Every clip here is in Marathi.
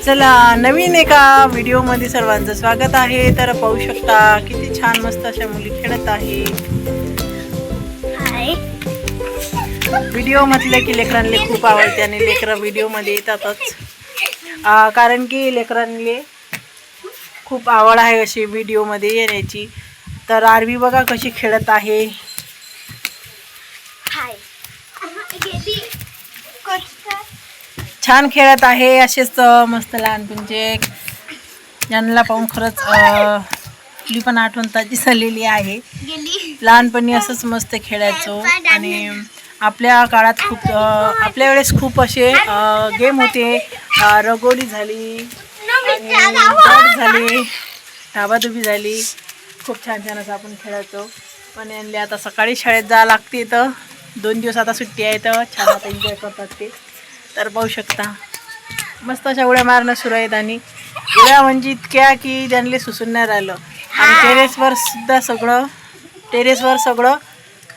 चला नवीन एका व्हिडिओमध्ये सर्वांचं स्वागत आहे. तर पाहू शकता किती छान मस्त अशा मुली खेळत आहे. व्हिडिओ म्हटलं की लेकरांना खूप आवडते आणि लेकरं व्हिडिओमध्ये येतातच, कारण की लेकरांना खूप आवड आहे अशी व्हिडिओमध्ये येण्याची. तर आरवी बघा कशी खेळत आहे. छान खेळत आहे. असेच मस्त लहानपणीचे यांना पाहून खरंच आपली पण आठवण ताजी झालेली आहे. लहानपणी असंच मस्त खेळायचो आणि आपल्या काळात खूप आपल्या वेळेस खूप असे गेम होते. रगोली झाली आणि गट झाली, धाबाधुबी झाली. खूप छान छान असं आपण खेळायचो. पण यांनी आता सकाळी शाळेत जावं लागते, तर 2 दिवस आता सुट्टी आहे, तर छान आता एन्जॉय करतात ते. तर पाहू शकता मस्त अशा उड्या मारणं सुरू आहेत आणि उड्या म्हणजे इतक्या की त्यांना सुसून नाही राहिलं. आणि टेरेसवर सुद्धा सगळं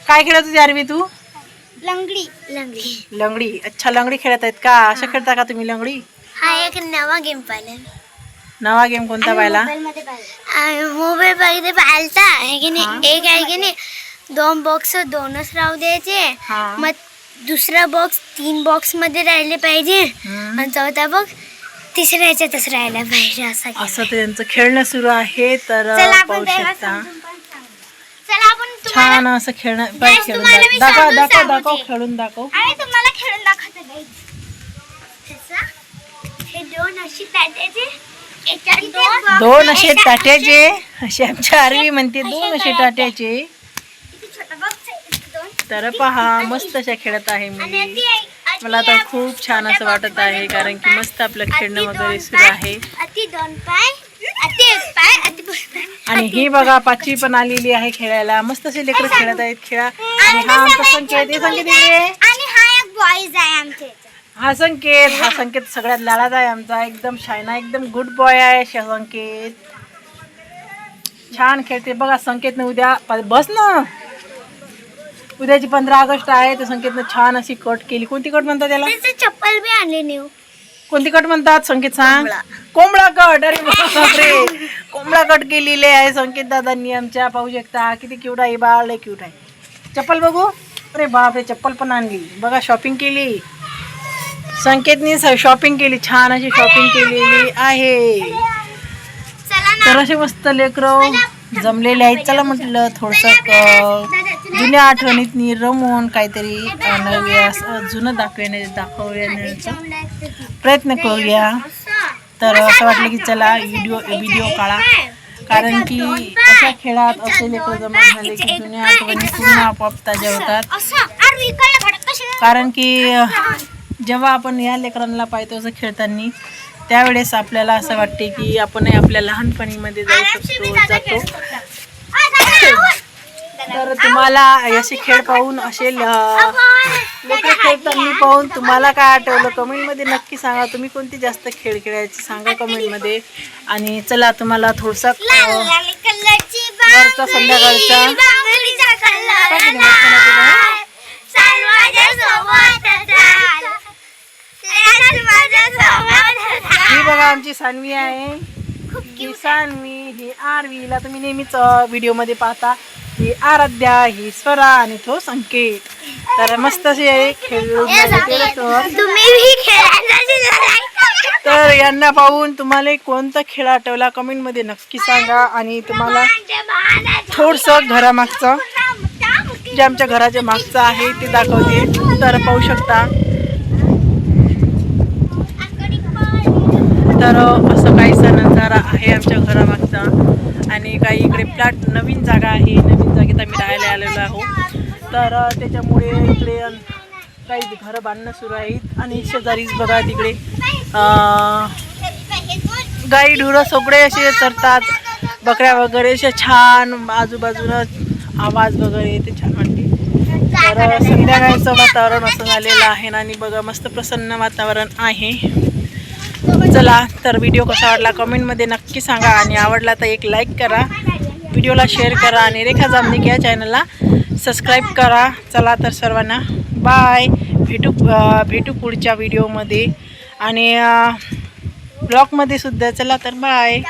काय खेळत होती आरवी तू? लंगडी. अच्छा, लंगडी खेळत आहेत का? अशा खेळता का तुम्ही लंगडी? हा एक नवा गेम पाहिला. नवा गेम कोणता पाहिला? मोबाईल मध्ये पाहिलता आहे की नाही. एक आहे की नाही, 2 बॉक्स दोनच राहू द्यायचे, मग दुसरा बॉक्स 3 बॉक्स मध्ये राहिले पाहिजे आणि चौथा बॉक्स तिसऱ्या याच्यातच राहायला पाहिजे. असं त्यांचं खेळणं सुरू आहे. तर पाहू शकता छान असं खेळणं. दाखव खेळून दाखव. तुम्हाला खेळून दाखवते. हे 2 अशी ताट्याचे, 2 असे टाट्याचे, असे आमच्या आरवी म्हणते 2 असे टाट्याचे. तर पहा मस्त अशा खेळत आहे मुली. मला तर खूप छान असं वाटत आहे, कारण की मस्त आपलं खेळणं वगैरे सुरू आहे. आणि ही बघा 5वी पण आलेली आहे खेळायला. मस्त असे लेकरं खेळत आहेत. खेळा. आणि हा आमचा संकेत हा संकेत सगळ्यात लाडाचा आहे आमचा. एकदम शायना, एकदम गुड बॉय आहे संकेत. छान खेळते बघा संकेतनं. उद्या बस ना, उद्याची 15 ऑगस्ट आहे, तर संकेतनं छान अशी कट केली. कोणती कट म्हणतात त्याला? चप्पल बी आणली न्यू. कोणती कट म्हणतात संकेत सांग? कोंबडा कट. अरे बापरे, कोंबडा कट केलेले आहे संकेत दादांनी आमच्या. पाहू शकता किती क्यूट आहे बाळ, लय क्यूट आहे. चप्पल बघू. अरे बापरे, चप्पल पण आणली बघा. शॉपिंग केली संकेतनी, शॉपिंग केली, छान अशी शॉपिंग केलेली आहे. तर असे मस्त लेकरं जमलेले आहेत. चला म्हटलं थोडंसं जुन्या आठवणीतनी रमून काहीतरी नव्या जुनं दाखवण्याचा प्रयत्न करूया. तर असं वाटलं की चला व्हिडिओ काढा, कारण की अशा खेळात असे लेकरं जमा झाले की जुन्या आठवणी पूर्ण आपोआप ताज्या होतात. कारण की जेव्हा आपण या लेकरांना पाहतो असं खेळताना, त्यावेळेस आपल्याला असं वाटते की आपण आपल्या लहानपणीमध्ये जातो. तर तुम्हाला असे खेळ पाहून, असे लेकरं खेळताना पाहून तुम्हाला काय आठवलं कमेंटमध्ये नक्की सांगा. तुम्ही कोणती जास्त खेळ खेळायची सांगा कमेंटमध्ये. आणि चला तुम्हाला थोडसा वरचा संध्याकाळचा ही बघा आमची सान्वी आहे. ही सान्वी, ही आरवीला तुम्ही नेहमीच व्हिडिओमध्ये पाहता. ही आराध्या, ही स्वरा आणि तो संकेत. तर मस्त असे खेळून. तर यांना पाहून तुम्हाला कोणता खेळ आठवला कमेंटमध्ये नक्की सांगा. आणि तुम्हाला थोडंसं घरामागचं, जे आमच्या घराच्या मागचं आहे ते दाखवते. तर पाहू शकता. तर असं काहीसा नजारा आहे आमच्या घरामागचा. आणि काही इकडे फ्लॅट, नवीन जागा आहे, नवीन जागेत आम्ही राहायला आलेलो आहोत. तर त्याच्यामुळे इकडे काही घरं बांधणं सुरू आहेत. आणि शेजारीच बघा तिकडे गाई ढुरं सगळे असे चरतात, बकऱ्या वगैरे असे छान आजूबाजूनं आवाज वगैरे येते, छान वाटते. तर संध्याकाळचं वातावरण असं झालेलं आहे आणि बघा मस्त प्रसन्न वातावरण आहे. चला तर व्हिडिओ कसा वाटला कमेंटमध्ये नक्की सांगा. आणि आवडला तर एक लाईक करा, व्हिडिओला शेअर करा आणि रेखा जामनिक या चॅनलला सबस्क्राईब करा. चला तर सर्वांना बाय. भेटू पुढच्या व्हिडिओमध्ये आणि ब्लॉगमध्ये सुद्धा. चला तर बाय.